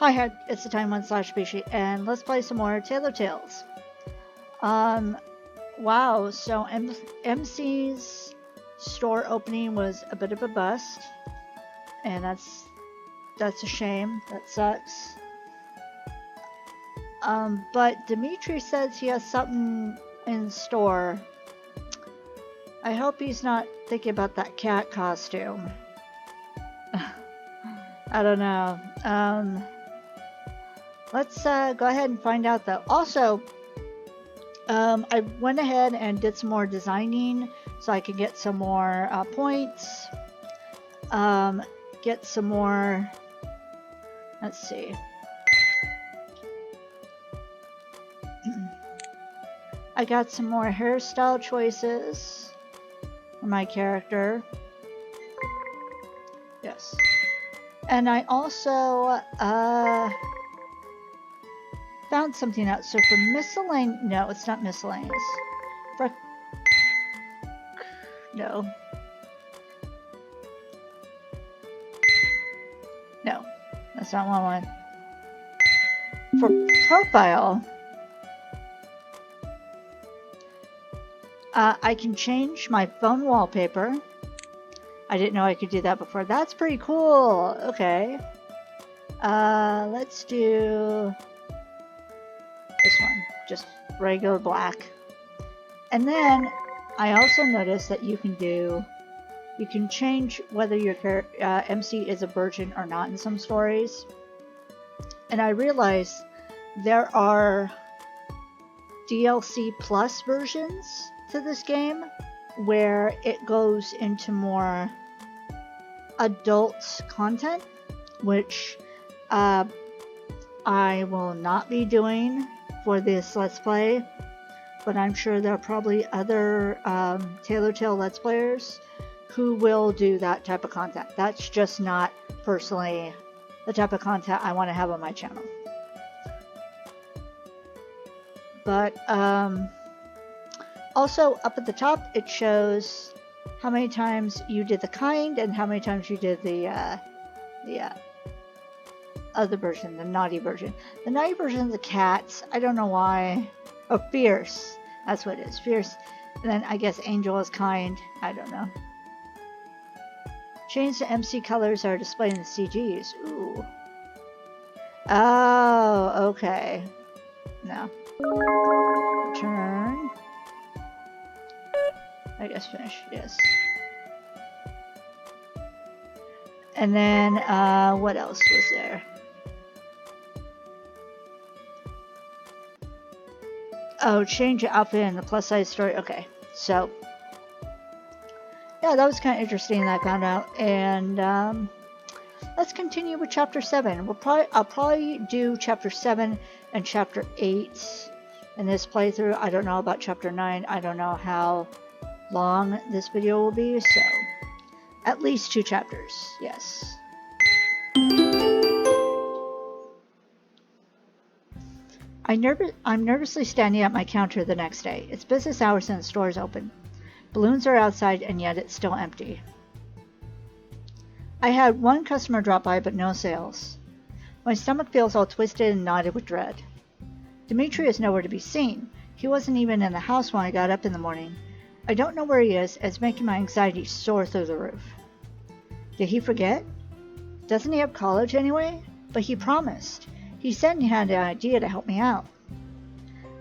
Hi, it's the Time 1 / Bishie, and let's play some more Tailor Tales. Wow, so MC's store opening was a bit of a bust, and that's a shame. That sucks. But Dimitri says he has something in store. I hope he's not thinking about that cat costume. I don't know. Let's go ahead and find out though. Also, I went ahead and did some more designing so I could get some more points. Get some more. Let's see. I got some more hairstyle choices for my character. Yes. And I also found something out. So for miscellaneous, no, it's not miscellaneous. For no, that's not what I want. For profile, I can change my phone wallpaper. I didn't know I could do that before. That's pretty cool. Okay. Let's do this one, just regular black. And then I also noticed that you can change whether your MC is a virgin or not in some stories. And I realized there are DLC plus versions to this game where it goes into more adult content, which I will not be doing for this Let's Play, but I'm sure there are probably other Tailor Tale Let's Players who will do that type of content. That's just not personally the type of content I want to have on my channel. But also up at the top it shows how many times you did the kind and how many times you did the other version, the naughty version. The naughty version of the cats, I don't know why. Oh, fierce. That's what it is. Fierce. And then I guess angel is kind. I don't know. Change the MC colors are displayed in the CGs. Ooh. Oh, okay. No. Return. I guess finish. Yes. And then, what else was there? Oh, change your outfit in the plus size story. Okay, so yeah, that was kind of interesting that I found out. And let's continue with chapter 7. I'll probably do chapter 7 and chapter 8 in this playthrough. I don't know about chapter 9. I don't know how long this video will be, so at least 2 chapters. Yes. I'm nervously standing at my counter the next day. It's business hours and the store is open. Balloons are outside and yet it's still empty. I had one customer drop by but no sales. My stomach feels all twisted and knotted with dread. Dimitri is nowhere to be seen. He wasn't even in the house when I got up in the morning. I don't know where he is, and it's making my anxiety soar through the roof. Did he forget? Doesn't he have college anyway? But he promised. He said he had an idea to help me out.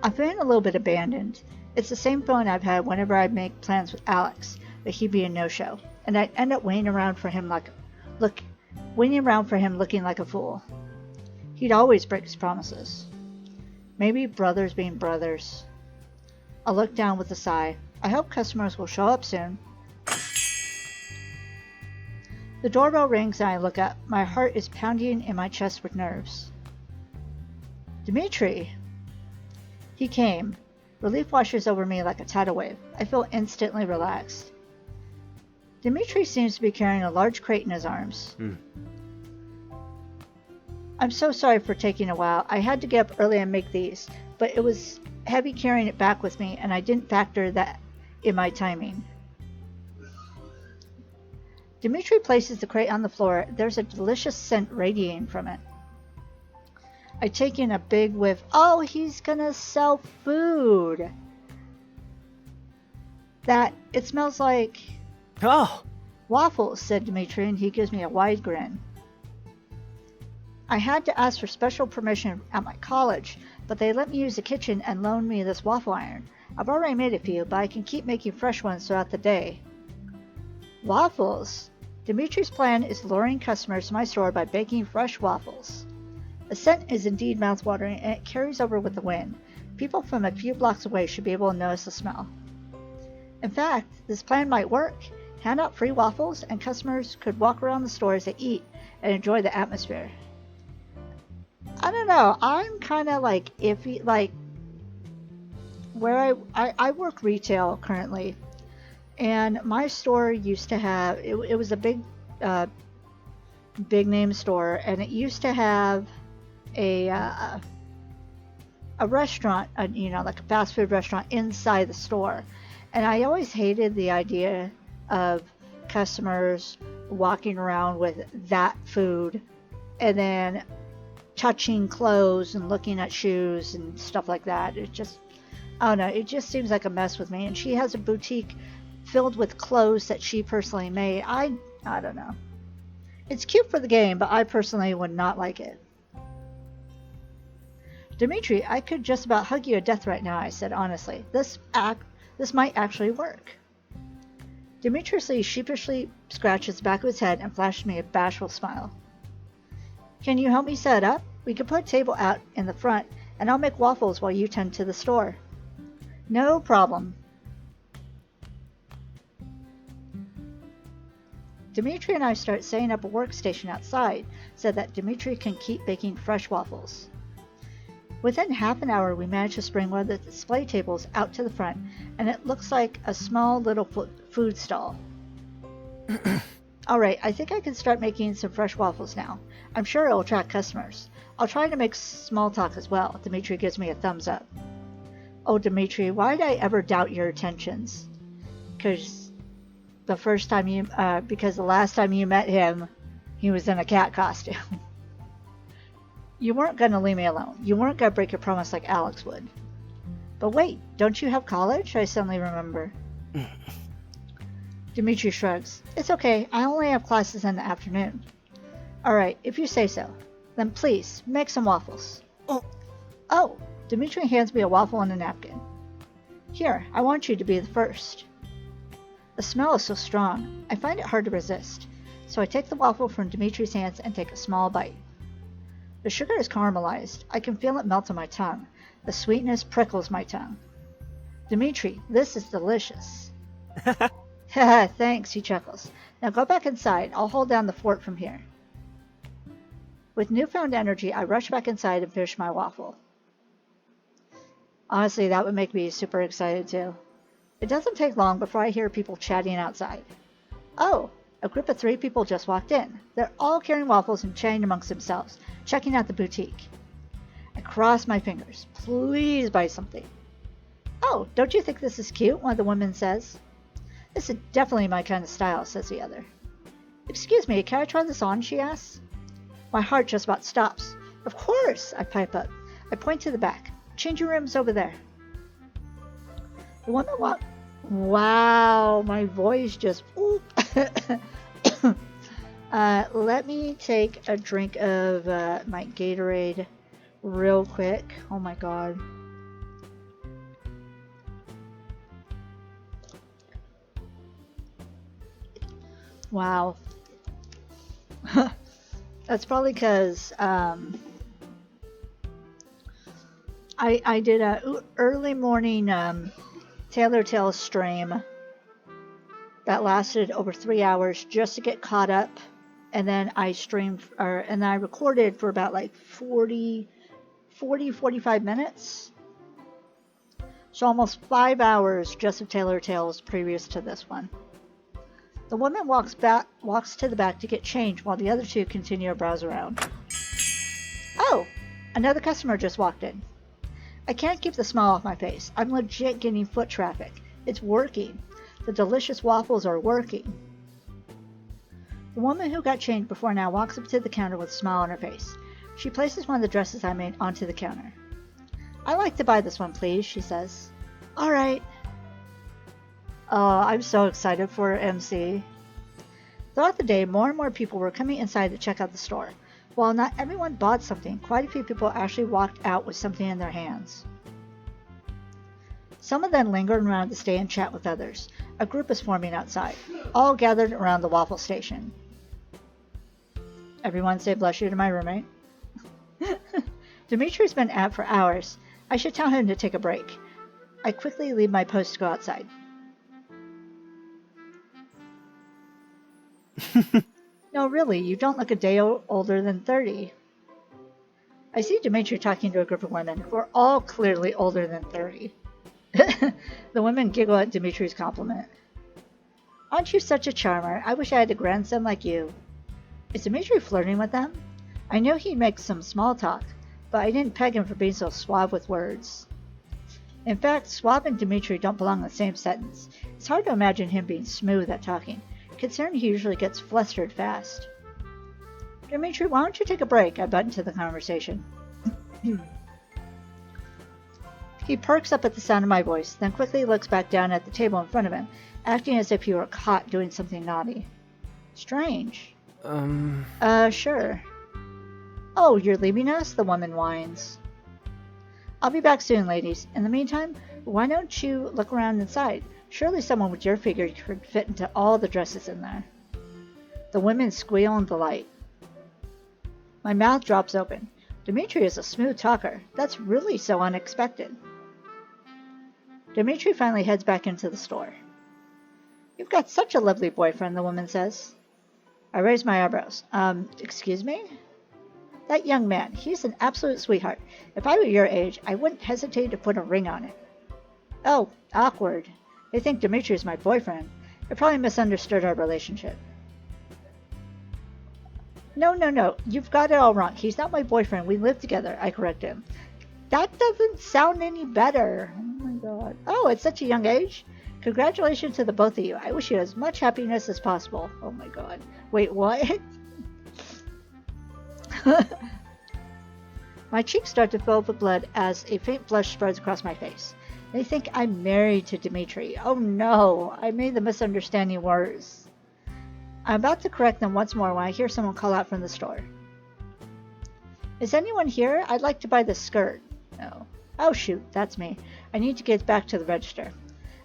I'm feeling a little bit abandoned. It's the same feeling I've had whenever I make plans with Alex, but he'd be a no-show, and I'd end up waiting around for him looking like a fool. He'd always break his promises. Maybe brothers being brothers. I look down with a sigh. I hope customers will show up soon. The doorbell rings and I look up. My heart is pounding in my chest with nerves. Dimitri! He came. Relief washes over me like a tidal wave. I feel instantly relaxed. Dimitri seems to be carrying a large crate in his arms. I'm so sorry for taking a while. I had to get up early and make these, but it was heavy carrying it back with me and I didn't factor that in my timing. Dimitri places the crate on the floor. There's a delicious scent radiating from it. I take in a big whiff. Oh, he's gonna sell food. It smells like Oh, waffles, said Dimitri, and he gives me a wide grin. I had to ask for special permission at my college, but they let me use the kitchen and loaned me this waffle iron. I've already made a few, but I can keep making fresh ones throughout the day. Waffles? Dimitri's plan is luring customers to my store by baking fresh waffles. The scent is indeed mouthwatering, and it carries over with the wind. People from a few blocks away should be able to notice the smell. In fact, this plan might work. Hand out free waffles, and customers could walk around the store as they eat and enjoy the atmosphere. I don't know. I'm kind of like iffy. Like, where I work retail currently, and my store used to have, it was a big name store, and it used to have a restaurant, like a fast food restaurant inside the store. And I always hated the idea of customers walking around with that food and then touching clothes and looking at shoes and stuff like that. It just, I don't know, it just seems like a mess with me. And she has a boutique filled with clothes that she personally made. I don't know. It's cute for the game, but I personally would not like it. Dimitri, I could just about hug you to death right now, I said honestly. This might actually work. Dimitri sheepishly scratches the back of his head and flashes me a bashful smile. Can you help me set up? We could put a table out in the front, and I'll make waffles while you tend to the store. No problem. Dimitri and I start setting up a workstation outside so that Dimitri can keep baking fresh waffles. Within half an hour, we manage to spring one of the display tables out to the front, and it looks like a small little food stall. Alright, I think I can start making some fresh waffles now. I'm sure it'll attract customers. I'll try to make small talk as well. Dimitri gives me a thumbs up. Oh, Dimitri, why did I ever doubt your intentions? Because the last time you met him, he was in a cat costume. You weren't going to leave me alone. You weren't going to break your promise like Alex would. But wait, don't you have college? I suddenly remember. Dimitri shrugs. It's okay, I only have classes in the afternoon. Alright, if you say so. Then please, make some waffles. Oh, Dimitri hands me a waffle and a napkin. Here, I want you to be the first. The smell is so strong, I find it hard to resist. So I take the waffle from Dimitri's hands and take a small bite. The sugar is caramelized. I can feel it melt on my tongue. The sweetness prickles my tongue. Dimitri, this is delicious. Haha, thanks, he chuckles. Now go back inside. I'll hold down the fort from here. With newfound energy, I rush back inside and finish my waffle. Honestly, that would make me super excited too. It doesn't take long before I hear people chatting outside. Oh, a group of 3 people just walked in. They're all carrying waffles and chatting amongst themselves, checking out the boutique. I cross my fingers. Please buy something. Oh, don't you think this is cute? One of the women says. This is definitely my kind of style, says the other. Excuse me, can I try this on? She asks. My heart just about stops. Of course, I pipe up. I point to the back. Changing room's over there. The woman walked. Wow, my voice just. Let me take a drink of my Gatorade real quick. Oh my god. Wow. That's probably because I did a early morning Tailor Tales stream that lasted over 3 hours just to get caught up, and then I recorded for about like 45 minutes. So almost 5 hours just of Tailor Tales previous to this one. The woman walks to the back to get change while the other 2 continue to browse around. Oh, another customer just walked in. I can't keep the smile off my face. I'm legit getting foot traffic. It's working. The delicious waffles are working. The woman who got changed before now walks up to the counter with a smile on her face. She places one of the dresses I made onto the counter. "I'd like to buy this one, please," she says. "All right." Oh, I'm so excited for MC. Throughout the day, more and more people were coming inside to check out the store. While not everyone bought something, quite a few people actually walked out with something in their hands. Some of them lingered around to stay and chat with others. A group is forming outside, all gathered around the waffle station. Everyone say bless you to my roommate. Dimitri's been out for hours. I should tell him to take a break. I quickly leave my post to go outside. No, really, you don't look a day older than 30. I see Dimitri talking to a group of women who are all clearly older than 30. The women giggle at Dimitri's compliment. "Aren't you such a charmer? I wish I had a grandson like you." Is Dimitri flirting with them? I know he makes some small talk, but I didn't peg him for being so suave with words. In fact, suave and Dimitri don't belong in the same sentence. It's hard to imagine him being smooth at talking, considering he usually gets flustered fast. "Dimitri, why don't you take a break?" I butt into the conversation. He perks up at the sound of my voice, then quickly looks back down at the table in front of him, acting as if he were caught doing something naughty. Strange. Sure. "Oh, you're leaving us?" the woman whines. "I'll be back soon, ladies. In the meantime, why don't you look around inside? Surely someone with your figure could fit into all the dresses in there." The women squeal in delight. My mouth drops open. Dimitri is a smooth talker. That's really so unexpected. Dimitri finally heads back into the store. "You've got such a lovely boyfriend," the woman says. I raise my eyebrows. Excuse me? "That young man, he's an absolute sweetheart. If I were your age, I wouldn't hesitate to put a ring on it." "Oh, awkward. They think Dimitri is my boyfriend. They probably misunderstood our relationship." No. You've got it all wrong. He's not my boyfriend. We live together," I correct him. "That doesn't sound any better." Oh my god. "Oh, at such a young age? Congratulations to the both of you. I wish you as much happiness as possible." Oh my god. Wait, what? My cheeks start to fill with blood as a faint blush spreads across my face. They think I'm married to Dimitri. Oh no, I made the misunderstanding worse. I'm about to correct them once more when I hear someone call out from the store. "Is anyone here? I'd like to buy this skirt." No. Oh shoot, that's me. I need to get back to the register.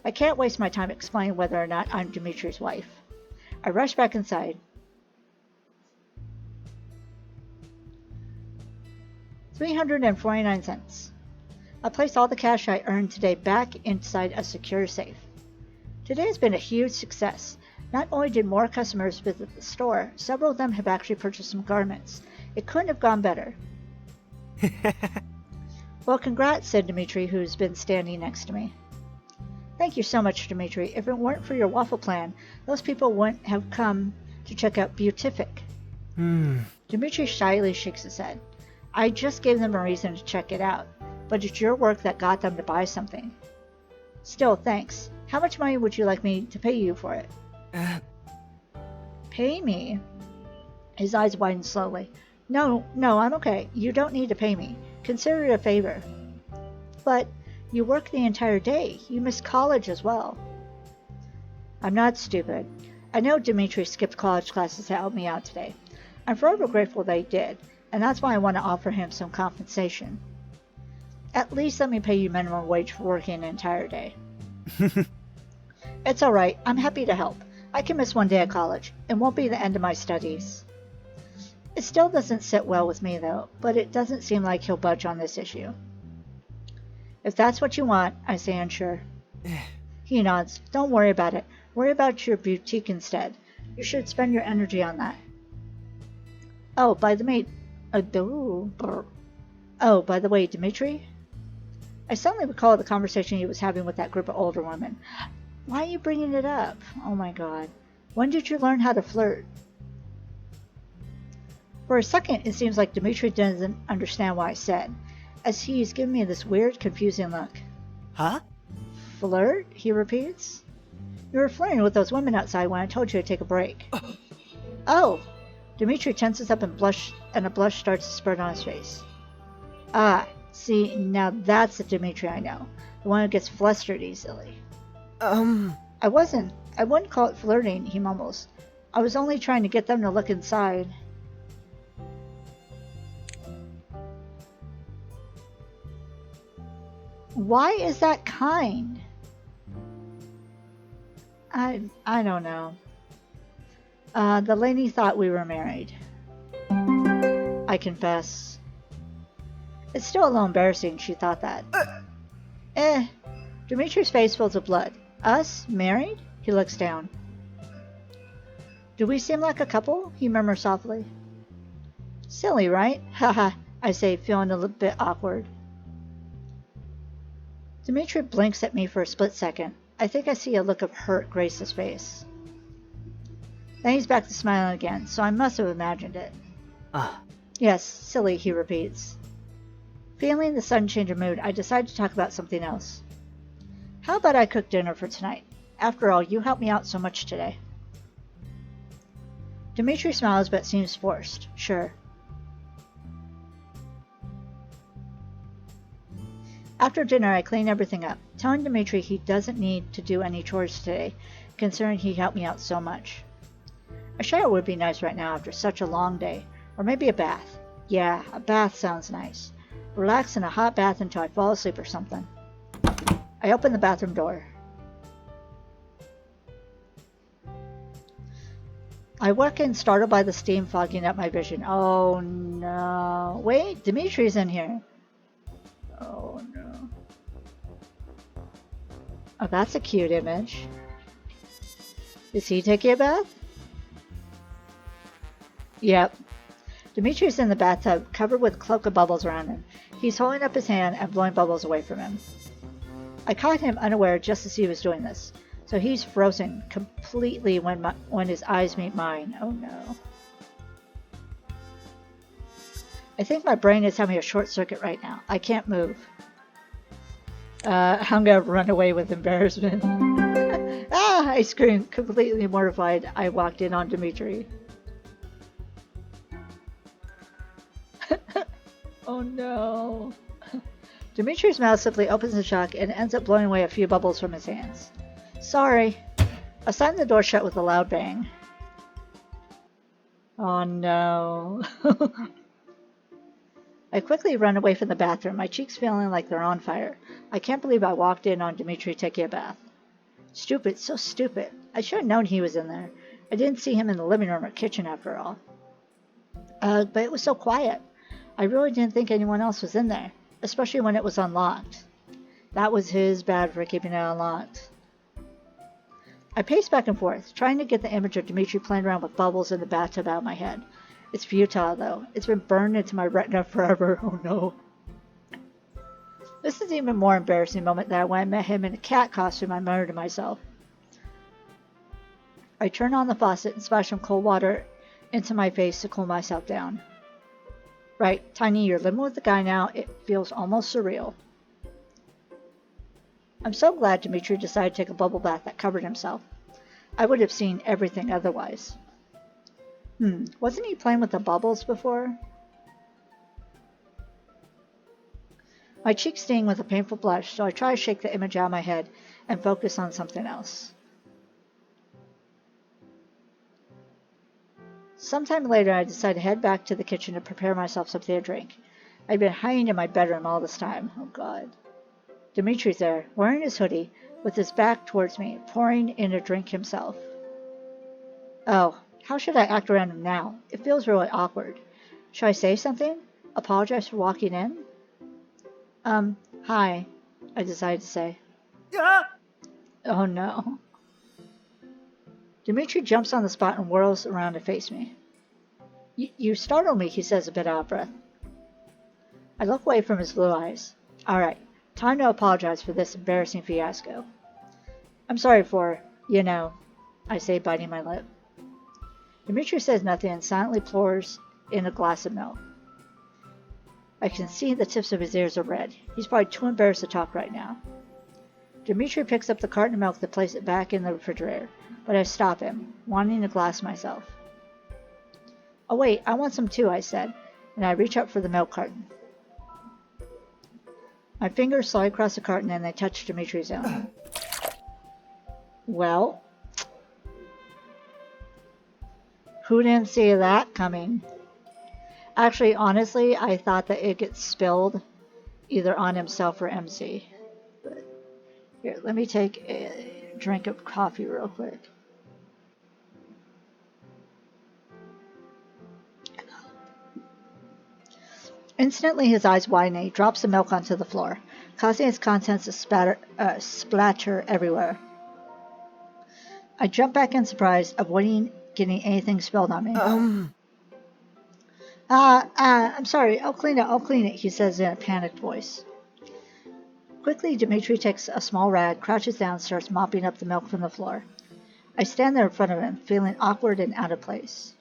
I can't waste my time explaining whether or not I'm Dimitri's wife. I rush back inside. $349. I placed all the cash I earned today back inside a secure safe. Today has been a huge success. Not only did more customers visit the store, several of them have actually purchased some garments. It couldn't have gone better. "Well, congrats," said Dimitri, who's been standing next to me. "Thank you so much, Dimitri. If it weren't for your waffle plan, those people wouldn't have come to check out Beautific." Dimitri shyly shakes his head. "I just gave them a reason to check it out, but it's your work that got them to buy something." "Still, thanks. How much money would you like me to pay you for it?" "Pay me?" His eyes widen slowly. No, I'm okay. You don't need to pay me. Consider it a favor." "But you work the entire day. You missed college as well." "I'm not stupid. I know Dimitri skipped college classes to help me out today. I'm forever grateful that he did, and that's why I want to offer him some compensation. At least let me pay you minimum wage for working an entire day." "It's alright. I'm happy to help. I can miss one day at college. It won't be the end of my studies." It still doesn't sit well with me, though, but it doesn't seem like he'll budge on this issue. "If that's what you want," I say unsure. He nods. "Don't worry about it. Worry about your boutique instead. You should spend your energy on that." Oh, by the way, Dimitri? I suddenly recall the conversation he was having with that group of older women. Why are you bringing it up? Oh my god. When did you learn how to flirt? For a second, it seems like Dimitri doesn't understand what I said, as he's giving me this weird, confusing look. Huh? Flirt? He repeats. You were flirting with those women outside when I told you to take a break. Oh! Dimitri tenses up and and a blush starts to spread on his face. Ah, see, now that's the Dimitri I know. The one who gets flustered easily. I wouldn't call it flirting, he mumbles. I was only trying to get them to look inside. Why is that kind? I don't know. The lady thought we were married. I confess. It's still a little embarrassing she thought that. Dimitri's face fills with blood. Us? Married? He looks down. Do we seem like a couple? He murmurs softly. Silly, right? Haha, I say, feeling a little bit awkward. Dimitri blinks at me for a split second. I think I see a look of hurt grace his face. Then he's back to smiling again, so I must have imagined it. Yes, silly, he repeats. Feeling the sudden change of mood, I decide to talk about something else. How about I cook dinner for tonight? After all, you helped me out so much today. Dimitri smiles but seems forced. Sure. After dinner, I clean everything up, telling Dimitri he doesn't need to do any chores today, considering he helped me out so much. A shower would be nice right now after such a long day, or maybe a bath. Yeah, a bath sounds nice. Relax in a hot bath until I fall asleep or something. I open the bathroom door. I walk in, startled by the steam fogging up my vision. Oh no. Wait, Dimitri's in here. Oh no. Oh, that's a cute image. Is he taking a bath? Yep. Dimitri's in the bathtub, covered with a cloak of bubbles around him. He's holding up his hand and blowing bubbles away from him. I caught him unaware just as he was doing this, so he's frozen completely when his eyes meet mine. Oh no. I think my brain is having a short circuit right now. I can't move. I'm gonna run away with embarrassment. Ah! I screamed, completely mortified. I walked in on Dimitri. Oh no. Dimitri's mouth simply opens in shock and ends up blowing away a few bubbles from his hands. Sorry. I slammed the door shut with a loud bang. Oh no. I quickly run away from the bathroom, my cheeks feeling like they're on fire. I can't believe I walked in on Dimitri taking a bath. Stupid, so stupid. I should have known he was in there. I didn't see him in the living room or kitchen after all. But it was so quiet. I really didn't think anyone else was in there, especially when it was unlocked. That was his bad for keeping it unlocked. I paced back and forth, trying to get the image of Dimitri playing around with bubbles in the bathtub out of my head. It's futile, though. It's been burned into my retina forever. Oh no. This is an even more embarrassing moment that when I met him in a cat costume, I muttered to myself. I turn on the faucet and splash some cold water into my face to cool myself down. Right, Tiny, you're living with the guy now. It feels almost surreal. I'm so glad Dimitri decided to take a bubble bath that covered himself. I would have seen everything otherwise. Wasn't he playing with the bubbles before? My cheeks sting with a painful blush, so I try to shake the image out of my head and focus on something else. Sometime later, I decide to head back to the kitchen to prepare myself something to drink. I'd been hiding in my bedroom all this time. Oh God. Dimitri's there, wearing his hoodie, with his back towards me, pouring in a drink himself. Oh, how should I act around him now? It feels really awkward. Should I say something? Apologize for walking in? Hi, I decided to say. Yeah. Oh no. Dimitri jumps on the spot and whirls around to face me. You startled me, he says a bit out of breath. I look away from his blue eyes. Alright, time to apologize for this embarrassing fiasco. I'm sorry for, I say, biting my lip. Dimitri says nothing and silently pours in a glass of milk. I can see the tips of his ears are red. He's probably too embarrassed to talk right now. Dimitri picks up the carton of milk to place it back in the refrigerator, but I stop him, wanting a glass myself. Oh wait, I want some too, I said, and I reached up for the milk carton. My fingers slid across the carton and they touched Dimitri's own. Well, who didn't see that coming? Actually, honestly, I thought that it gets spilled either on himself or MC. But here, let me take a drink of coffee real quick. Instantly, his eyes widen and he drops the milk onto the floor, causing its contents to splatter everywhere. I jump back in surprise, avoiding getting anything spilled on me. I'm sorry, I'll clean it, he says in a panicked voice. Quickly, Dimitri takes a small rag, crouches down, and starts mopping up the milk from the floor. I stand there in front of him, feeling awkward and out of place.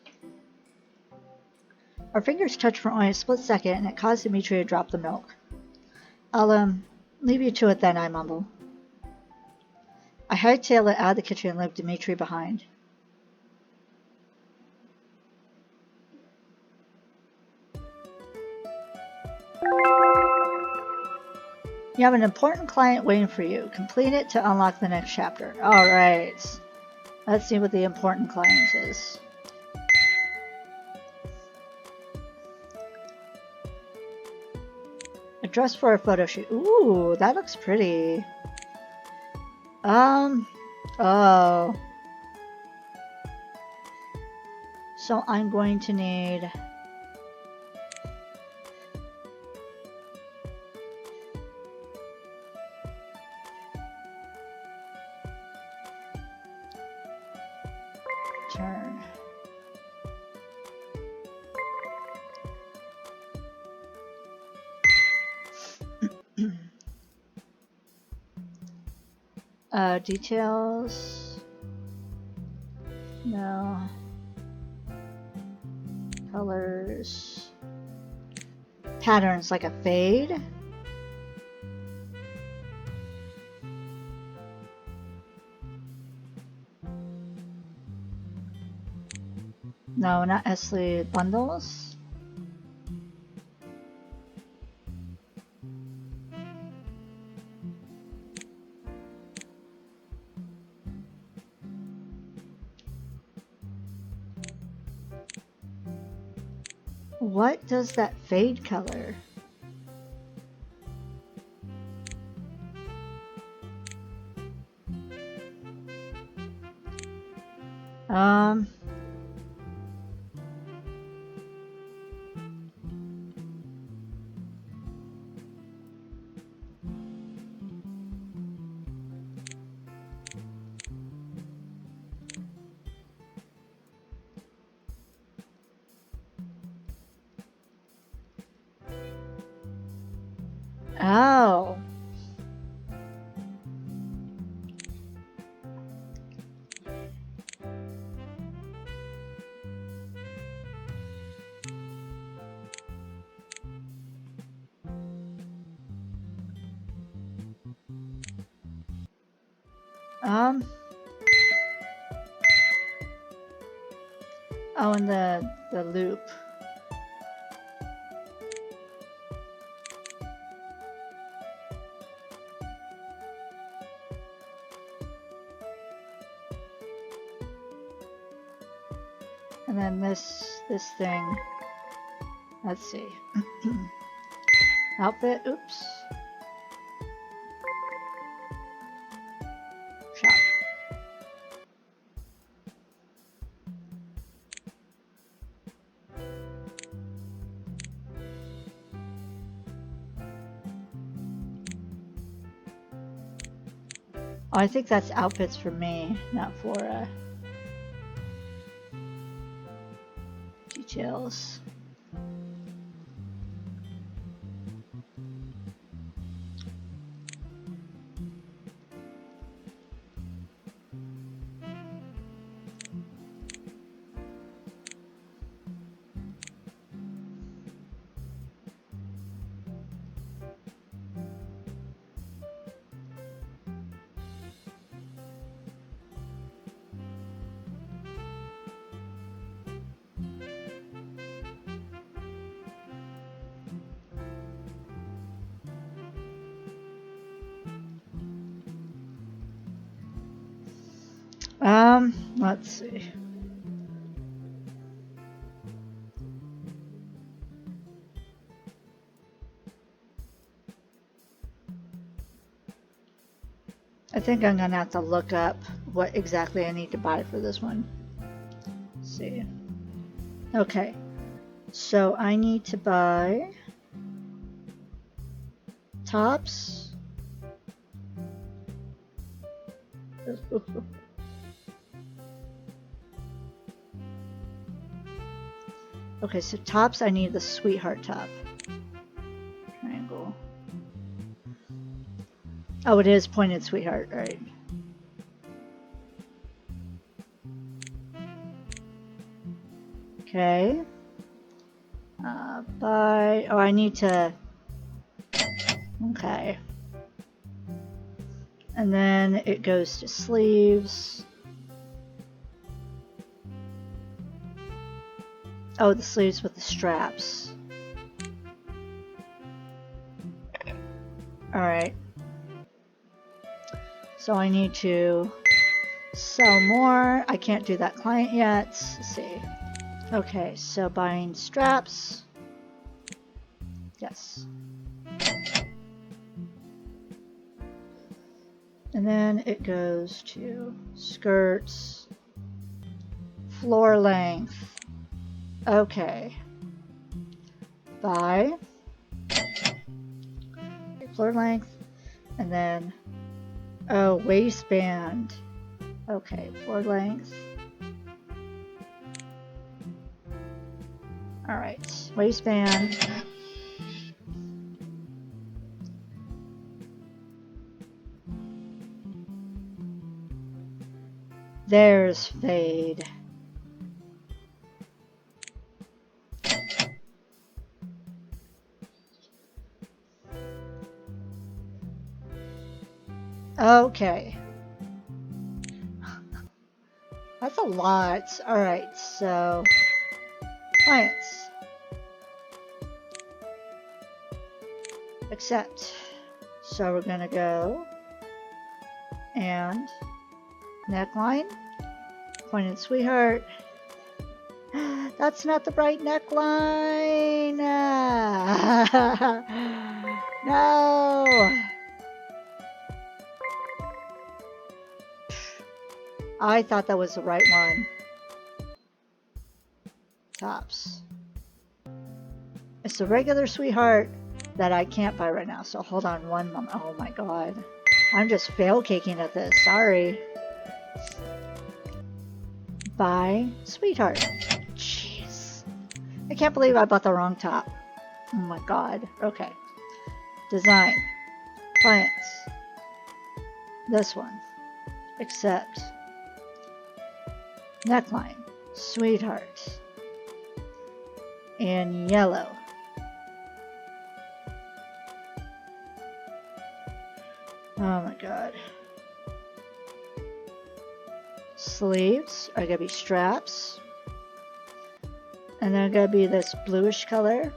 Our fingers touch for only a split second, and it caused Dimitri to drop the milk. I'll, leave you to it then, I mumble. I hightail it out of the kitchen and leave Dimitri behind. You have an important client waiting for you. Complete it to unlock the next chapter. Alright. Let's see what the important client is. A dress for a photo shoot. Ooh, that looks pretty. Oh. So I'm going to need... turn. Details. No. Colors. Patterns like a fade. No, not Esley bundles. What does that fade color? Oh. Oh, and the loop. And then this thing. Let's see. Outfit. Oops. Shop. Oh, I think that's outfits for me, not for details. Let's see. I think I'm gonna have to look up what exactly I need to buy for this one. Let's see. Okay, so I need to buy tops. Okay, so tops, I need the sweetheart top. Triangle. Oh, it is pointed sweetheart, right? Okay. Buy. Oh, I need to. Okay. And then it goes to sleeves. Oh, the sleeves with the straps. Alright. So I need to sell more. I can't do that client yet. Let's see. Okay, so buying straps. Yes. And then it goes to skirts. Floor length. Okay. Buy. Floor length. And then, oh, waistband. Okay, floor length. Alright, waistband. There's fade. Okay. That's a lot. Alright, so clients. Accept. So we're gonna go and neckline. Pointed sweetheart. That's not the right neckline. No. I thought that was the right one. Tops. It's the regular sweetheart that I can't buy right now. So hold on one moment. Oh my god. I'm just fail caking at this. Sorry. Buy sweetheart. Jeez. I can't believe I bought the wrong top. Oh my god. Okay. Design. Clients. This one. Accept. Neckline. Sweetheart. And yellow. Oh my god. Sleeves are gonna be straps. And they're gonna be this bluish color.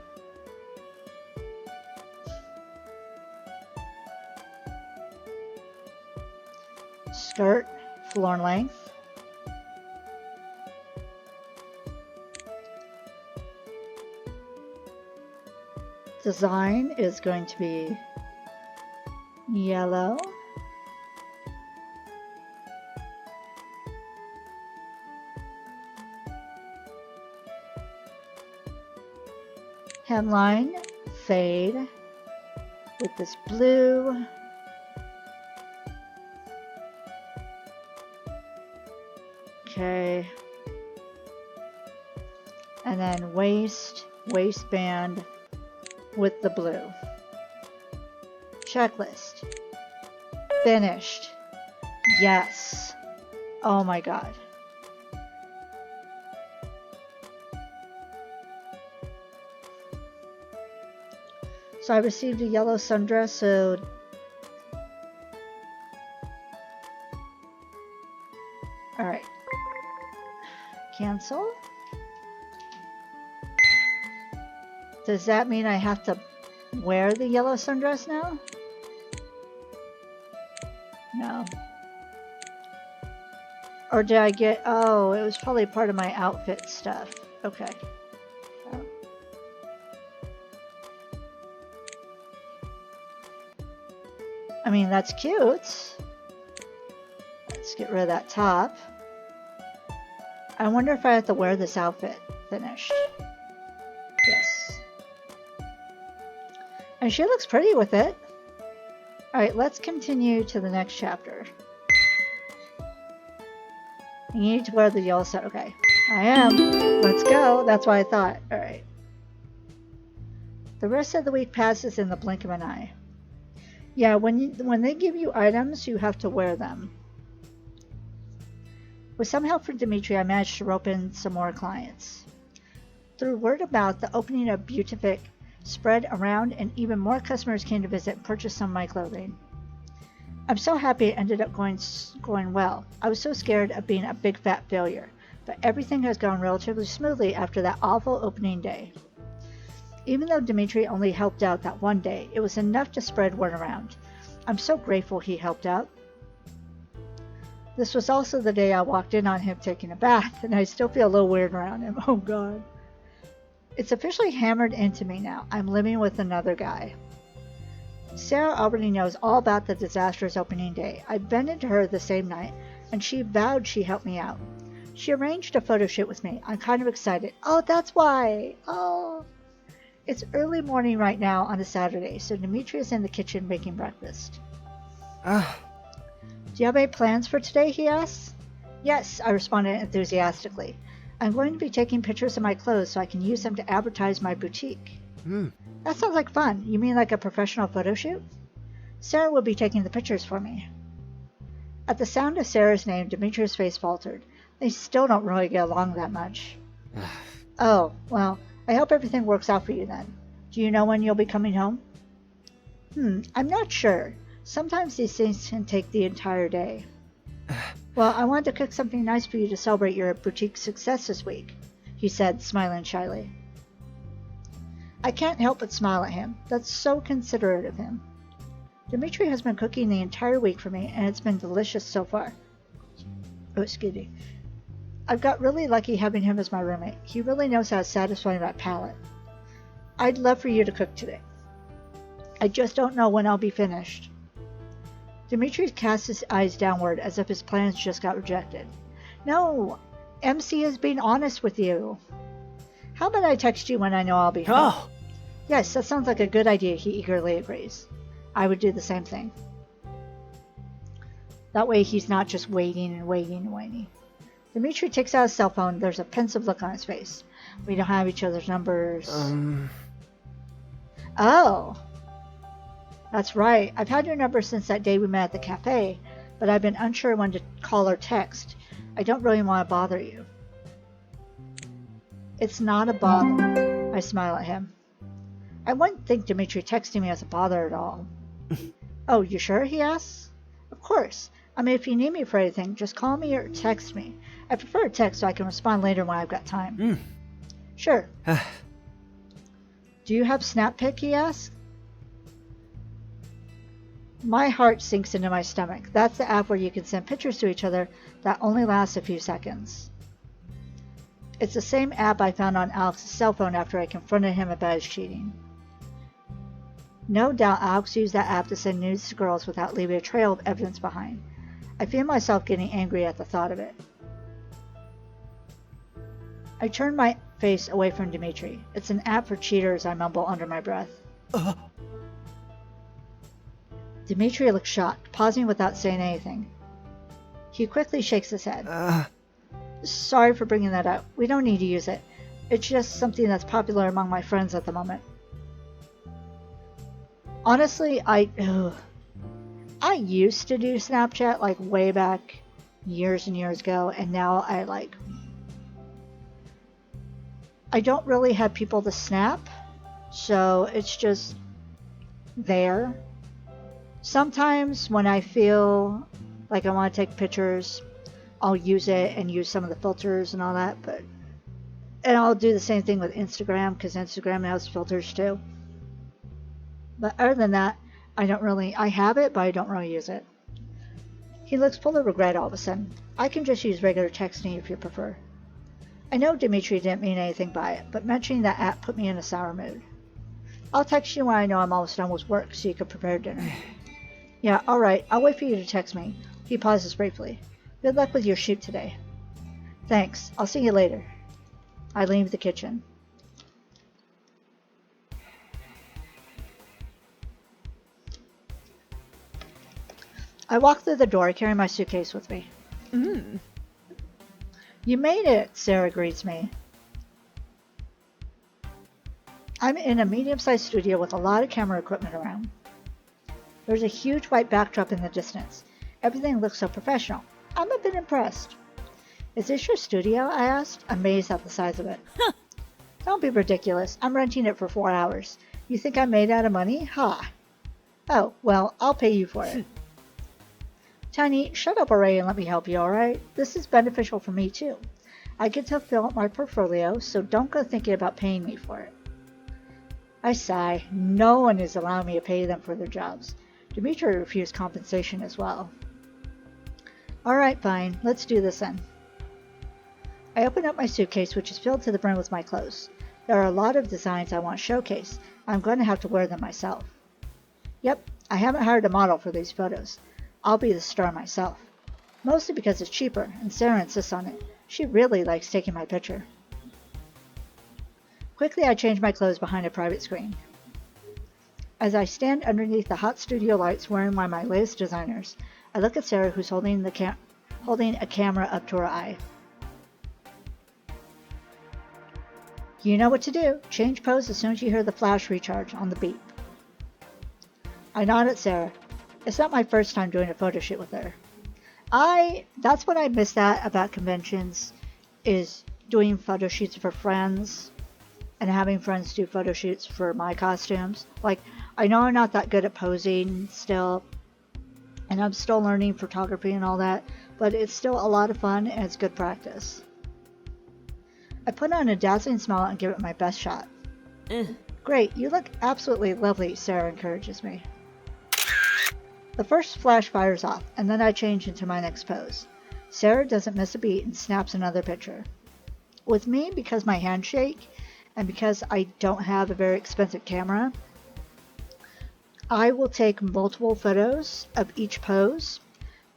Skirt, floor length. Design is going to be yellow. Hemline, fade with this blue. Okay. And then waistband with the blue. Checklist. Finished. Yes. Oh my god. So I received a yellow sundress, so alright. Cancel. Does that mean I have to wear the yellow sundress now? No. Or did I get... Oh, it was probably part of my outfit stuff. Okay. Oh. I mean, that's cute. Let's get rid of that top. I wonder if I have to wear this outfit finished. Yes. And she looks pretty with it. Alright, let's continue to the next chapter. You need to wear the yellow set. Okay. I am. Let's go. That's what I thought. Alright. The rest of the week passes in the blink of an eye. Yeah, when they give you items, you have to wear them. With some help from Dimitri, I managed to rope in some more clients. Through word of mouth, the opening of Beautific spread around, and even more customers came to visit and purchase some of my clothing. I'm so happy it ended up going well. I was so scared of being a big fat failure, but everything has gone relatively smoothly after that awful opening day. Even though Dimitri only helped out that one day, it was enough to spread word around. I'm so grateful he helped out. This was also the day I walked in on him taking a bath, and I still feel a little weird around him. Oh god. It's officially hammered into me now. I'm living with another guy. Sarah already knows all about the disastrous opening day. I bent into her the same night, and she vowed she'd help me out. She arranged a photo shoot with me. I'm kind of excited. Oh, that's why. Oh. It's early morning right now on a Saturday, so Dimitri is in the kitchen making breakfast. Do you have any plans for today, he asked. Yes, I responded enthusiastically. I'm going to be taking pictures of my clothes so I can use them to advertise my boutique. That sounds like fun. You mean like a professional photo shoot? Sarah will be taking the pictures for me. At the sound of Sarah's name, Dimitri's face faltered. They still don't really get along that much. Oh, well, I hope everything works out for you then. Do you know when you'll be coming home? I'm not sure. Sometimes these things can take the entire day. Well, I wanted to cook something nice for you to celebrate your boutique success this week, he said, smiling shyly. I can't help but smile at him. That's so considerate of him. Dimitri has been cooking the entire week for me, and it's been delicious so far. Oh, excuse me. I've got really lucky having him as my roommate. He really knows how to satisfy my palate. I'd love for you to cook today. I just don't know when I'll be finished. Dimitri cast his eyes downward as if his plans just got rejected. No, MC is being honest with you. How about I text you when I know I'll be home? Oh! Yes, that sounds like a good idea, he eagerly agrees. I would do the same thing. That way he's not just waiting and waiting and waiting. Dimitri takes out his cell phone. There's a pensive look on his face. We don't have each other's numbers. Oh! That's right. I've had your number since that day we met at the cafe, but I've been unsure when to call or text. I don't really want to bother you. It's not a bother. I smile at him. I wouldn't think Dimitri texting me as a bother at all. Oh, you sure? He asks. Of course. I mean, if you need me for anything, just call me or text me. I prefer a text so I can respond later when I've got time. Sure. Do you have Snappic? He asks. My heart sinks into my stomach. That's the app where you can send pictures to each other that only lasts a few seconds. It's the same app I found on Alex's cell phone after I confronted him about his cheating. No doubt Alex used that app to send nudes to girls without leaving a trail of evidence behind. I feel myself getting angry at the thought of it. I turn my face away from Dimitri. It's an app for cheaters, I mumble under my breath. Dimitri looks shocked, pausing without saying anything. He quickly shakes his head. Sorry for bringing that up. We don't need to use it. It's just something that's popular among my friends at the moment. Honestly, I used to do Snapchat like way back years and years ago, and now I don't really have people to snap, so it's just there. Sometimes when I feel like I want to take pictures, I'll use it and use some of the filters and all that, and I'll do the same thing with Instagram because Instagram has filters too. But other than that, I have it, but I don't really use it. He looks full of regret all of a sudden. I can just use regular texting if you prefer. I know Dimitri didn't mean anything by it, but mentioning that app put me in a sour mood. I'll text you when I know I'm almost done with work so you can prepare dinner. Yeah, alright, I'll wait for you to text me. He pauses briefly. Good luck with your shoot today. Thanks, I'll see you later. I leave the kitchen. I walk through the door carrying my suitcase with me. You made it, Sarah greets me. I'm in a medium-sized studio with a lot of camera equipment around. There's a huge white backdrop in the distance. Everything looks so professional. I'm a bit impressed. Is this your studio? I asked, amazed at the size of it. Don't be ridiculous. I'm renting it for 4 hours. You think I'm made out of money? Ha! Oh, well, I'll pay you for it. Tiny, shut up already and let me help you, alright? This is beneficial for me, too. I get to fill out my portfolio, so don't go thinking about paying me for it. I sigh. No one is allowing me to pay them for their jobs. Dimitri refused compensation as well. Alright, fine. Let's do this then. I open up my suitcase, which is filled to the brim with my clothes. There are a lot of designs I want showcased. I'm going to have to wear them myself. Yep, I haven't hired a model for these photos. I'll be the star myself. Mostly because it's cheaper, and Sarah insists on it. She really likes taking my picture. Quickly, I change my clothes behind a private screen. As I stand underneath the hot studio lights wearing one of my latest designers, I look at Sarah, who's holding a camera up to her eye. You know what to do. Change pose as soon as you hear the flash recharge on the beep. I nod at Sarah. It's not my first time doing a photo shoot with her. That's what I miss that about conventions, is doing photo shoots for friends and having friends do photo shoots for my costumes. Like, I know I'm not that good at posing still, and I'm still learning photography and all that, but it's still a lot of fun and it's good practice. I put on a dazzling smile and give it my best shot. Great, you look absolutely lovely, Sarah encourages me. The first flash fires off, and then I change into my next pose. Sarah doesn't miss a beat and snaps another picture. With me, because my hands shake, and because I don't have a very expensive camera, I will take multiple photos of each pose.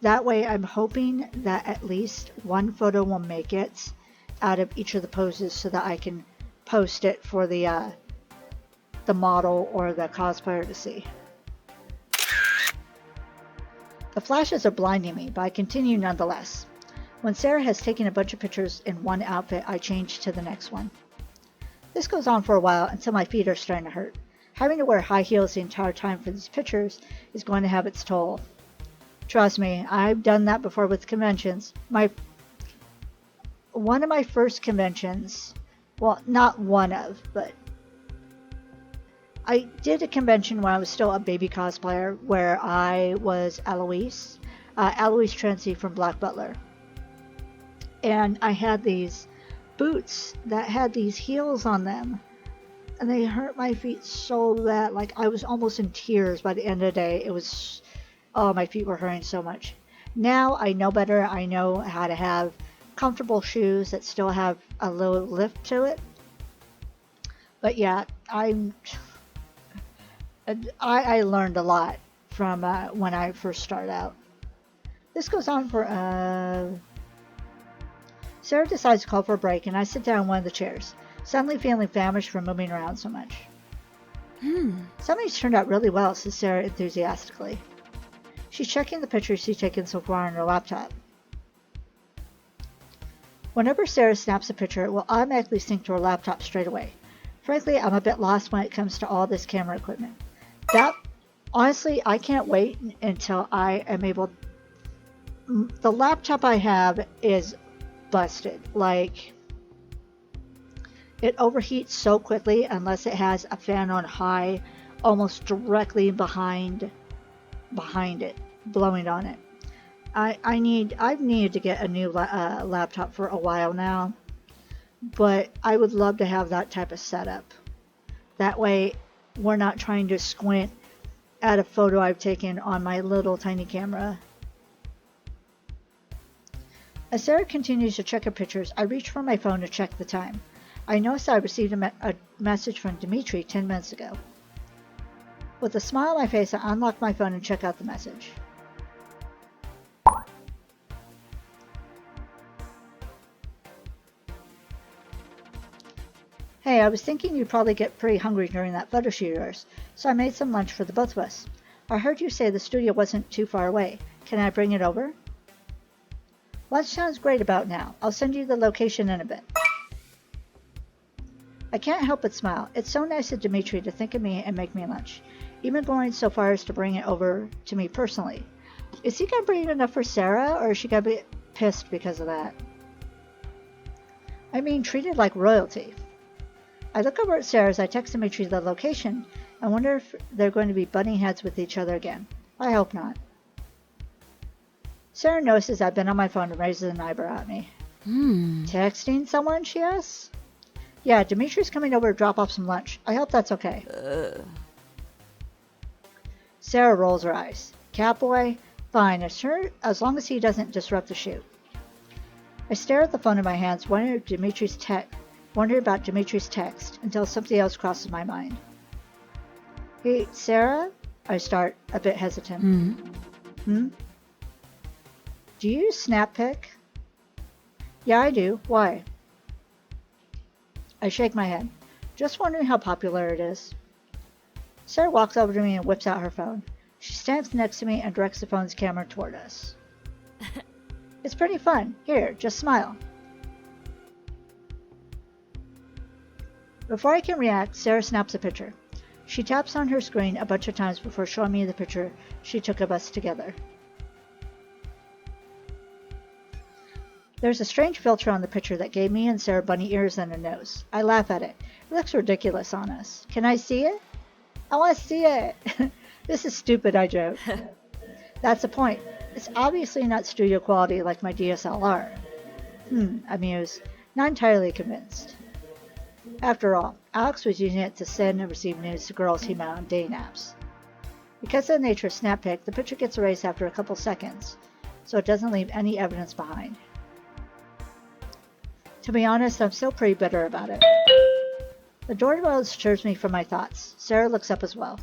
That way I'm hoping that at least one photo will make it out of each of the poses so that I can post it for the model or the cosplayer to see. The flashes are blinding me, but I continue nonetheless. When Sarah has taken a bunch of pictures in one outfit, I change to the next one. This goes on for a while until my feet are starting to hurt. Having to wear high heels the entire time for these pictures is going to have its toll. Trust me, I've done that before with conventions. One of my first conventions, well, not one of, but I did a convention when I was still a baby cosplayer where I was Eloise Trency from Black Butler. And I had these boots that had these heels on them. And they hurt my feet so bad. Like, I was almost in tears by the end of the day. It was, oh, my feet were hurting so much. Now I know better. I know how to have comfortable shoes that still have a little lift to it. But yeah, I learned a lot from when I first started out. This goes on for Sarah decides to call for a break, and I sit down in one of the chairs, suddenly feeling famished from moving around so much. Something's turned out really well, says Sarah enthusiastically. She's checking the pictures she's taken so far on her laptop. Whenever Sarah snaps a picture, it will automatically sync to her laptop straight away. Frankly, I'm a bit lost when it comes to all this camera equipment. Honestly, I can't wait until I am able. The laptop I have is busted. Like, it overheats so quickly unless it has a fan on high, almost directly behind it, blowing on it. I've needed to get a new laptop for a while now, but I would love to have that type of setup. That way, we're not trying to squint at a photo I've taken on my little tiny camera. As Sarah continues to check her pictures, I reach for my phone to check the time. I notice I received a message from Dimitri 10 minutes ago. With a smile on my face, I unlock my phone and check out the message. Hey, I was thinking you'd probably get pretty hungry during that photo shoot of yours, so I made some lunch for the both of us. I heard you say the studio wasn't too far away. Can I bring it over? Lunch sounds great about now. I'll send you the location in a bit. I can't help but smile. It's so nice of Dimitri to think of me and make me lunch, even going so far as to bring it over to me personally. Is he gonna bring enough for Sarah, or is she gonna be pissed because of that? I mean, treated like royalty. I look over at Sarah as I text Dimitri the location and wonder if they're going to be butting heads with each other again. I hope not. Sarah notices I've been on my phone and raises an eyebrow at me. Texting someone, she asks? Yeah, Dimitri's coming over to drop off some lunch. I hope that's okay. Sarah rolls her eyes. Catboy? Fine, as long as he doesn't disrupt the shoot. I stare at the phone in my hands, wondering about Dimitri's text, until something else crosses my mind. Hey, Sarah? I start, a bit hesitant. Do you use Snappic? Yeah, I do. Why? I shake my head. Just wondering how popular it is. Sarah walks over to me and whips out her phone. She stands next to me and directs the phone's camera toward us. It's pretty fun. Here, just smile. Before I can react, Sarah snaps a picture. She taps on her screen a bunch of times before showing me the picture she took of us together. There's a strange filter on the picture that gave me and Sarah bunny ears and a nose. I laugh at it. It looks ridiculous on us. Can I see it? I want to see it. This is stupid, I joke. That's the point. It's obviously not studio quality like my DSLR. I muse, not entirely convinced. After all, Alex was using it to send and receive news to girls he met on dating apps. Because of the nature of Snappic, the picture gets erased after a couple seconds, so it doesn't leave any evidence behind. To be honest, I'm still pretty bitter about it. The doorbell disturbs me from my thoughts. Sarah looks up as well.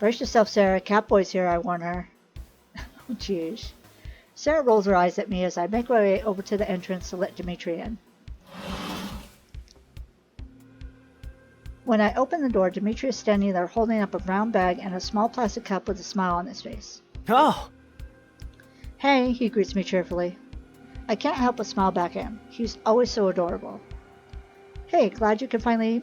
Brace yourself, Sarah. Catboy's here, I warn her. Oh, jeez. Sarah rolls her eyes at me as I make my way over to the entrance to let Dimitri in. When I open the door, Dimitri is standing there holding up a brown bag and a small plastic cup with a smile on his face. Oh! Hey, he greets me cheerfully. I can't help but smile back at him. He's always so adorable. Hey, glad you could find it.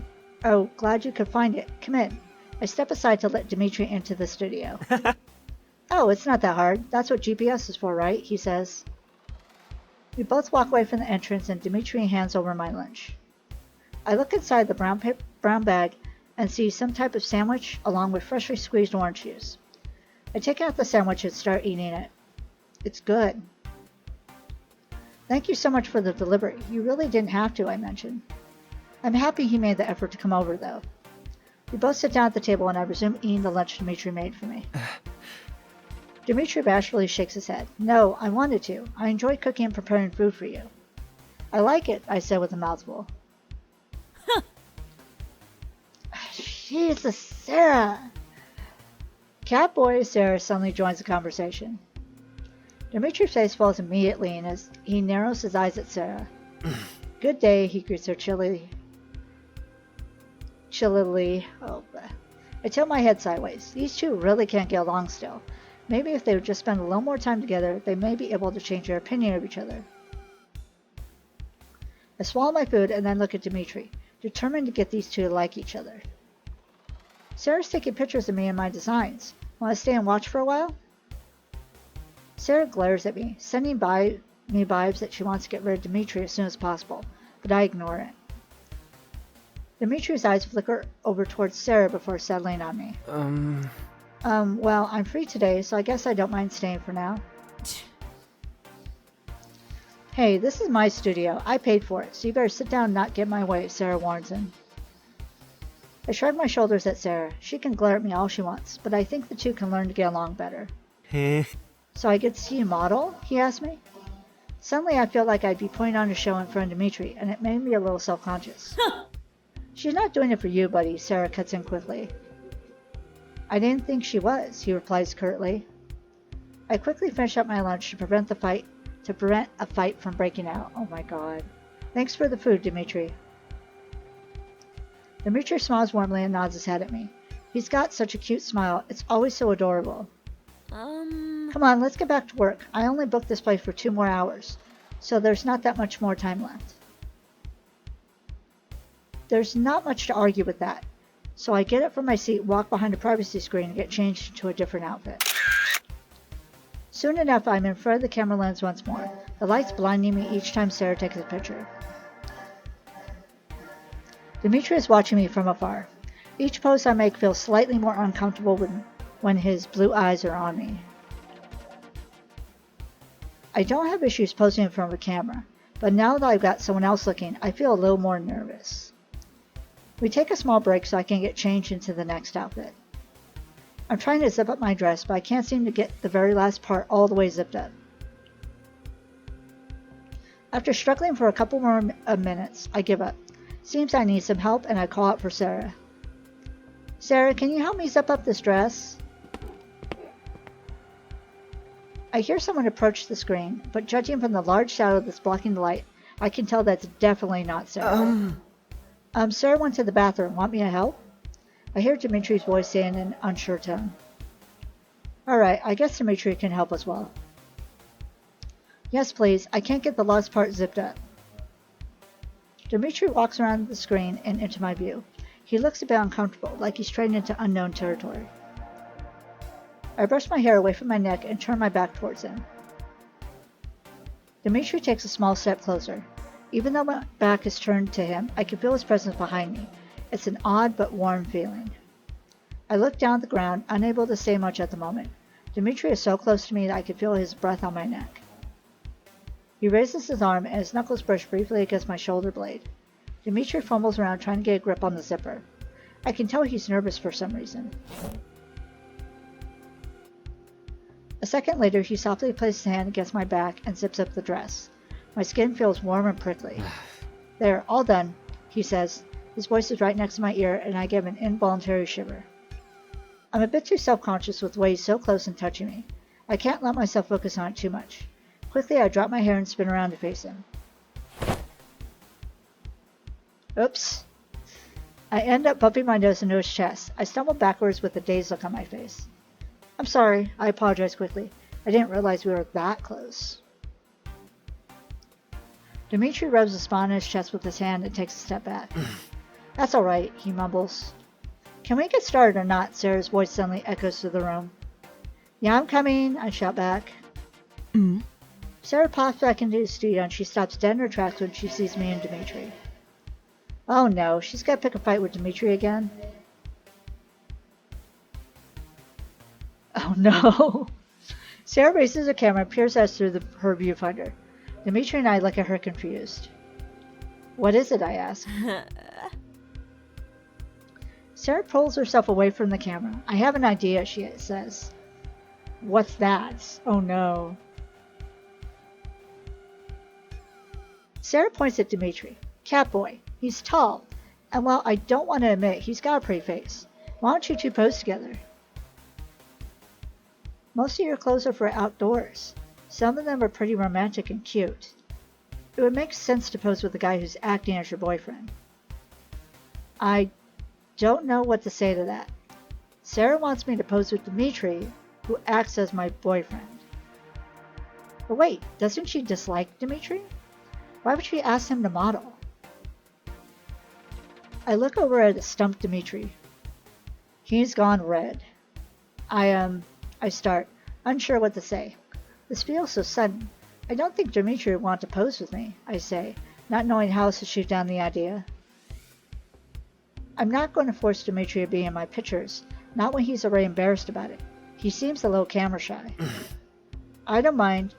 Come in. I step aside to let Dimitri into the studio. Oh, it's not that hard. That's what GPS is for, right? He says. We both walk away from the entrance and Dimitri hands over my lunch. I look inside the brown bag and see some type of sandwich along with freshly squeezed orange juice. I take out the sandwich and start eating it. It's good. Thank you so much for the delivery. You really didn't have to, I mentioned. I'm happy he made the effort to come over, though. We both sit down at the table and I resume eating the lunch Dimitri made for me. Dimitri bashfully shakes his head. No, I wanted to. I enjoy cooking and preparing food for you. I like it, I said with a mouthful. Jesus, Sarah! Catboy Sarah suddenly joins the conversation. Dimitri's face falls immediately and as he narrows his eyes at Sarah. Good day, he greets her chillily. Oh, I tilt my head sideways. These two really can't get along still. Maybe if they would just spend a little more time together, they may be able to change their opinion of each other. I swallow my food and then look at Dimitri, determined to get these two to like each other. Sarah's taking pictures of me and my designs. Want to stay and watch for a while? Sarah glares at me, sending me vibes that she wants to get rid of Dimitri as soon as possible, but I ignore it. Dimitri's eyes flicker over towards Sarah before settling on me. Well, I'm free today, so I guess I don't mind staying for now. Hey, this is my studio. I paid for it, so you better sit down and not get in my way, Sarah warns him. I shrug my shoulders at Sarah. She can glare at me all she wants, but I think the two can learn to get along better. So I get to see you model? He asked me. Suddenly I feel like I'd be putting on a show in front of Dimitri, and it made me a little self-conscious. She's not doing it for you, buddy, Sarah cuts in quickly. I didn't think she was, he replies curtly. I quickly finish up my lunch to prevent a fight from breaking out. Oh my god. Thanks for the food, Dimitri. Dimitri smiles warmly and nods his head at me. He's got such a cute smile. It's always so adorable. Come on, let's get back to work. I only booked this place for 2 more hours, so there's not that much more time left. There's not much to argue with that, so I get up from my seat, walk behind a privacy screen, and get changed into a different outfit. Soon enough, I'm in front of the camera lens once more, the lights blinding me each time Sarah takes a picture. Dimitri is watching me from afar. Each pose I make feels slightly more uncomfortable when his blue eyes are on me. I don't have issues posing in front of a camera, but now that I've got someone else looking, I feel a little more nervous. We take a small break so I can get changed into the next outfit. I'm trying to zip up my dress, but I can't seem to get the very last part all the way zipped up. After struggling for a couple more minutes, I give up. Seems I need some help, and I call out for Sarah. Sarah, can you help me zip up this dress? I hear someone approach the screen, but judging from the large shadow that's blocking the light, I can tell that's definitely not Sarah. Sarah went to the bathroom. Want me to help? I hear Dimitri's voice say in an unsure tone. Alright, I guess Dimitri can help as well. Yes, please. I can't get the last part zipped up. Dimitri walks around the screen and into my view. He looks a bit uncomfortable, like he's treading into unknown territory. I brush my hair away from my neck and turn my back towards him. Dimitri takes a small step closer. Even though my back is turned to him, I can feel his presence behind me. It's an odd but warm feeling. I look down at the ground, unable to say much at the moment. Dimitri is so close to me that I can feel his breath on my neck. He raises his arm and his knuckles brush briefly against my shoulder blade. Dimitri fumbles around trying to get a grip on the zipper. I can tell he's nervous for some reason. A second later, he softly places his hand against my back and zips up the dress. My skin feels warm and prickly. There, all done, he says. His voice is right next to my ear, and I give an involuntary shiver. I'm a bit too self-conscious with the way he's so close and touching me. I can't let myself focus on it too much. Quickly, I drop my hair and spin around to face him. Oops. I end up bumping my nose into his chest. I stumble backwards with a dazed look on my face. I'm sorry, I apologize quickly. I didn't realize we were that close. Dimitri rubs a spot on his chest with his hand and takes a step back. That's alright, he mumbles. Can we get started or not? Sarah's voice suddenly echoes through the room. Yeah, I'm coming, I shout back. Sarah pops back into the studio and she stops dead in her tracks when she sees me and Dimitri. Oh no, she's got to pick a fight with Dimitri again. Oh no. Sarah raises her camera and peers at us through her viewfinder. Dimitri and I look at her confused. What is it? I ask. Sarah pulls herself away from the camera. I have an idea, she says. What's that? Oh no. Sarah points at Dimitri. Catboy. He's tall. And while I don't want to admit, he's got a pretty face. Why don't you two pose together? Most of your clothes are for outdoors. Some of them are pretty romantic and cute. It would make sense to pose with a guy who's acting as your boyfriend. I don't know what to say to that. Sarah wants me to pose with Dimitri, who acts as my boyfriend. But wait, doesn't she dislike Dimitri? Why would she ask him to model? I look over at the stumped Dimitri. He's gone red. I start, unsure what to say. This feels so sudden. I don't think Dimitri would want to pose with me, I say, not knowing how else to shoot down the idea. I'm not going to force Dimitri to be in my pictures, not when he's already embarrassed about it. He seems a little camera shy. I don't mind,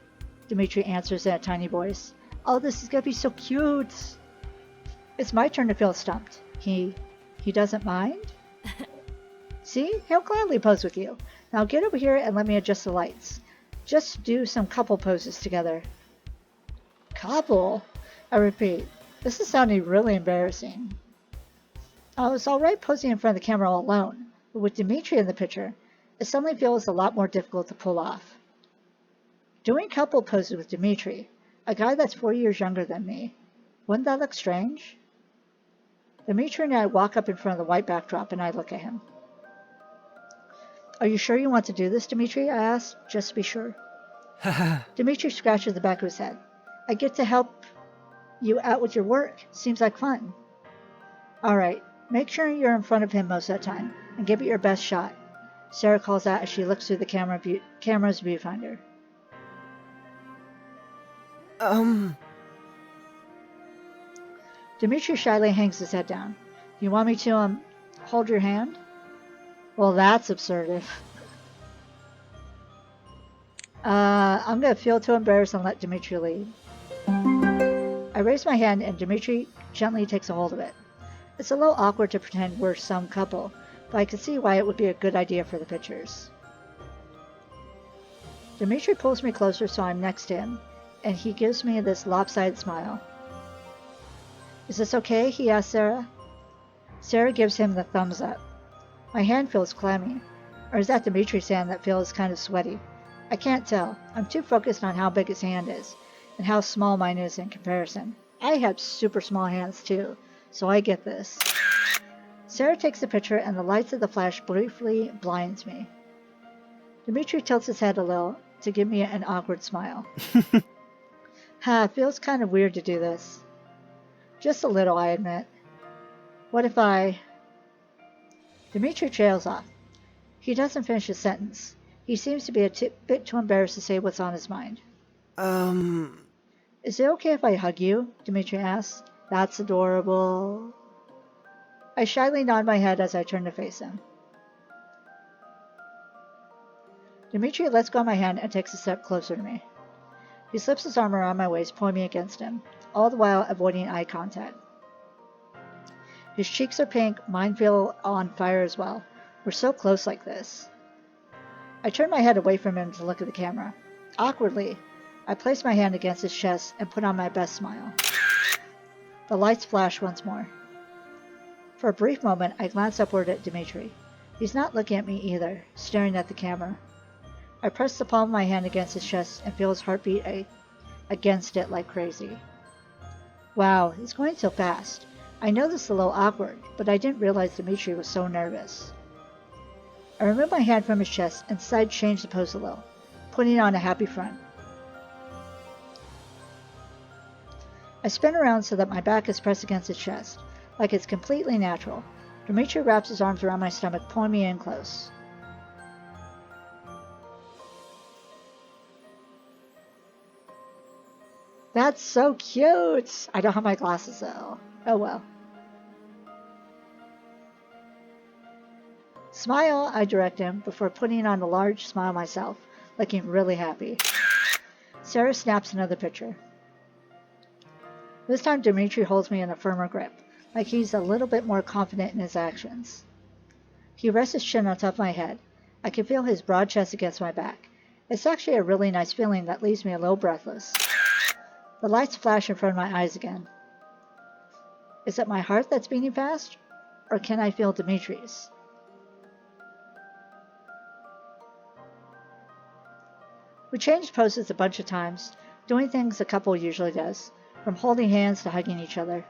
Dimitri answers in a tiny voice. Oh, this is going to be so cute. It's my turn to feel stumped. He doesn't mind? See? He'll gladly pose with you. Now get over here and let me adjust the lights. Just do some couple poses together. couple? I repeat, this is sounding really embarrassing. I was alright posing in front of the camera all alone, but with Dimitri in the picture, it suddenly feels a lot more difficult to pull off. Doing couple poses with Dimitri, a guy that's 4 years younger than me, wouldn't that look strange? Dimitri and I walk up in front of the white backdrop and I look at him. Are you sure you want to do this, Dimitri? I asked, just to be sure. Dimitri scratches the back of his head. I get to help you out with your work. Seems like fun. Alright, make sure you're in front of him most of the time, and give it your best shot, Sarah calls out as she looks through the camera's viewfinder. Dimitri shyly hangs his head down. You want me to, hold your hand? Well, that's absurd. I'm gonna feel too embarrassed and let Dimitri lead. I raise my hand and Dimitri gently takes a hold of it. It's a little awkward to pretend we're some couple, but I can see why it would be a good idea for the pictures. Dimitri pulls me closer so I'm next to him, and he gives me this lopsided smile. Is this okay? He asks Sarah. Sarah gives him the thumbs up. My hand feels clammy. Or is that Dimitri's hand that feels kind of sweaty? I can't tell. I'm too focused on how big his hand is, and how small mine is in comparison. I have super small hands too, so I get this. Sarah takes the picture and the lights of the flash briefly blinds me. Dimitri tilts his head a little to give me an awkward smile. It feels kind of weird to do this. Just a little, I admit. What if I... Dimitri trails off. He doesn't finish his sentence. He seems to be a bit too embarrassed to say what's on his mind. Is it okay if I hug you? Dimitri asks. That's adorable. I shyly nod my head as I turn to face him. Dimitri lets go of my hand and takes a step closer to me. He slips his arm around my waist, pulling me against him, all the while avoiding eye contact. His cheeks are pink, mine feel on fire as well. We're so close like this. I turn my head away from him to look at the camera. Awkwardly, I place my hand against his chest and put on my best smile. The lights flash once more. For a brief moment, I glance upward at Dimitri. He's not looking at me either, staring at the camera. I press the palm of my hand against his chest and feel his heartbeat against it like crazy. Wow, it's going so fast. I know this is a little awkward, but I didn't realize Dimitri was so nervous. I remove my hand from his chest and decide to change the pose a little, putting on a happy front. I spin around so that my back is pressed against his chest, like it's completely natural. Dimitri wraps his arms around my stomach, pulling me in close. That's so cute! I don't have my glasses though. Oh well. Smile, I direct him, before putting on a large smile myself, looking really happy. Sarah snaps another picture. This time Dimitri holds me in a firmer grip, like he's a little bit more confident in his actions. He rests his chin on top of my head. I can feel his broad chest against my back. It's actually a really nice feeling that leaves me a little breathless. The lights flash in front of my eyes again. Is it my heart that's beating fast? Or can I feel Dimitri's? We changed poses a bunch of times, doing things a couple usually does, from holding hands to hugging each other.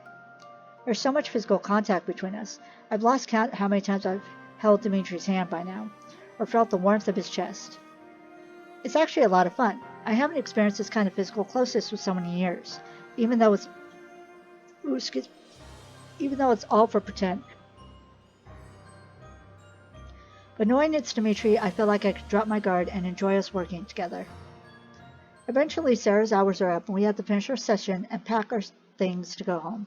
There's so much physical contact between us, I've lost count how many times I've held Dimitri's hand by now, or felt the warmth of his chest. It's actually a lot of fun. I haven't experienced this kind of physical closeness with someone in years, even though it's all for pretend. But knowing it's Dimitri, I feel like I could drop my guard and enjoy us working together. Eventually, Sarah's hours are up and we have to finish our session and pack our things to go home.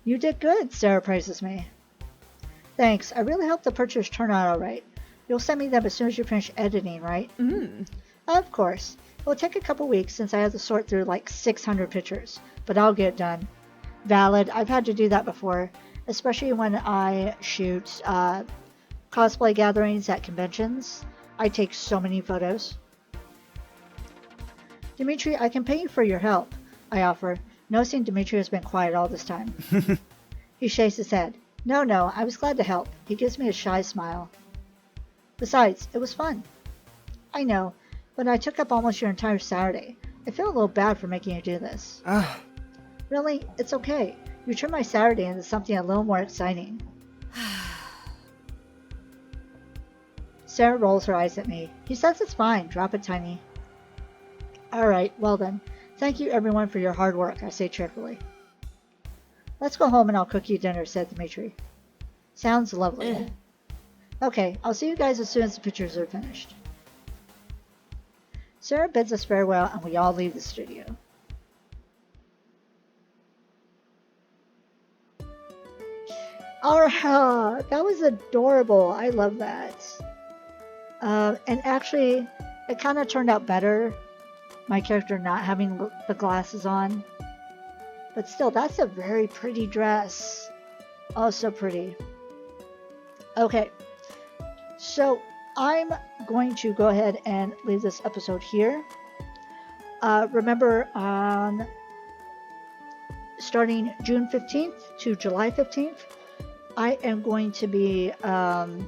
You did good, Sarah praises me. Thanks, I really hope the pictures turn out alright. You'll send me them as soon as you finish editing, right? Of course. It will take a couple weeks since I have to sort through like 600 pictures, but I'll get it done. Valid, I've had to do that before, especially when I shoot cosplay gatherings at conventions. I take so many photos. Dimitri, I can pay you for your help, I offer, noticing Dimitri has been quiet all this time. He shakes his head. No, I was glad to help. He gives me a shy smile. Besides, it was fun. I know, but I took up almost your entire Saturday. I feel a little bad for making you do this. Really? It's okay. You turned my Saturday into something a little more exciting. Sarah rolls her eyes at me. He says it's fine. Drop it, Tiny. Alright, well then. Thank you everyone for your hard work, I say cheerfully. Let's go home and I'll cook you dinner, said Dimitri. Sounds lovely. Okay, I'll see you guys as soon as the pictures are finished. Sarah bids us farewell and we all leave the studio. Alright, that was adorable. I love that. And actually, it kind of turned out better, my character not having the glasses on. But still, that's a very pretty dress. Oh, so pretty. Okay, so I'm going to go ahead and leave this episode here. Remember, on starting June 15th to July 15th, I am going to be I'm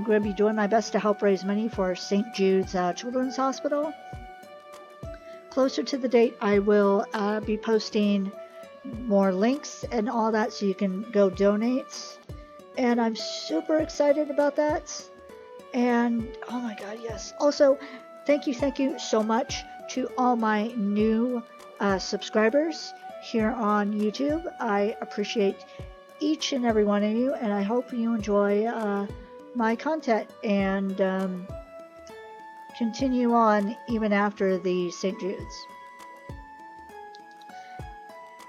going to be doing my best to help raise money for St. Jude's Children's Hospital. Closer to the date, I will be posting more links and all that so you can go donate. And I'm super excited about that. And oh my god, yes. Also, thank you so much to all my new subscribers here on YouTube. I appreciate each and every one of you, and I hope you enjoy my content and continue on even after the St. Jude's.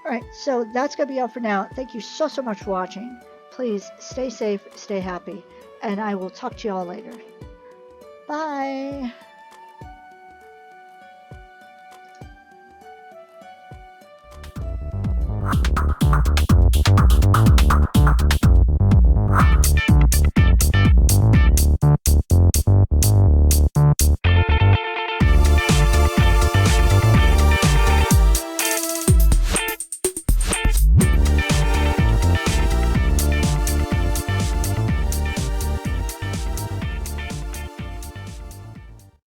Alright, so that's going to be all for now. Thank you so much for watching. Please stay safe, stay happy, and I will talk to you all later. Bye!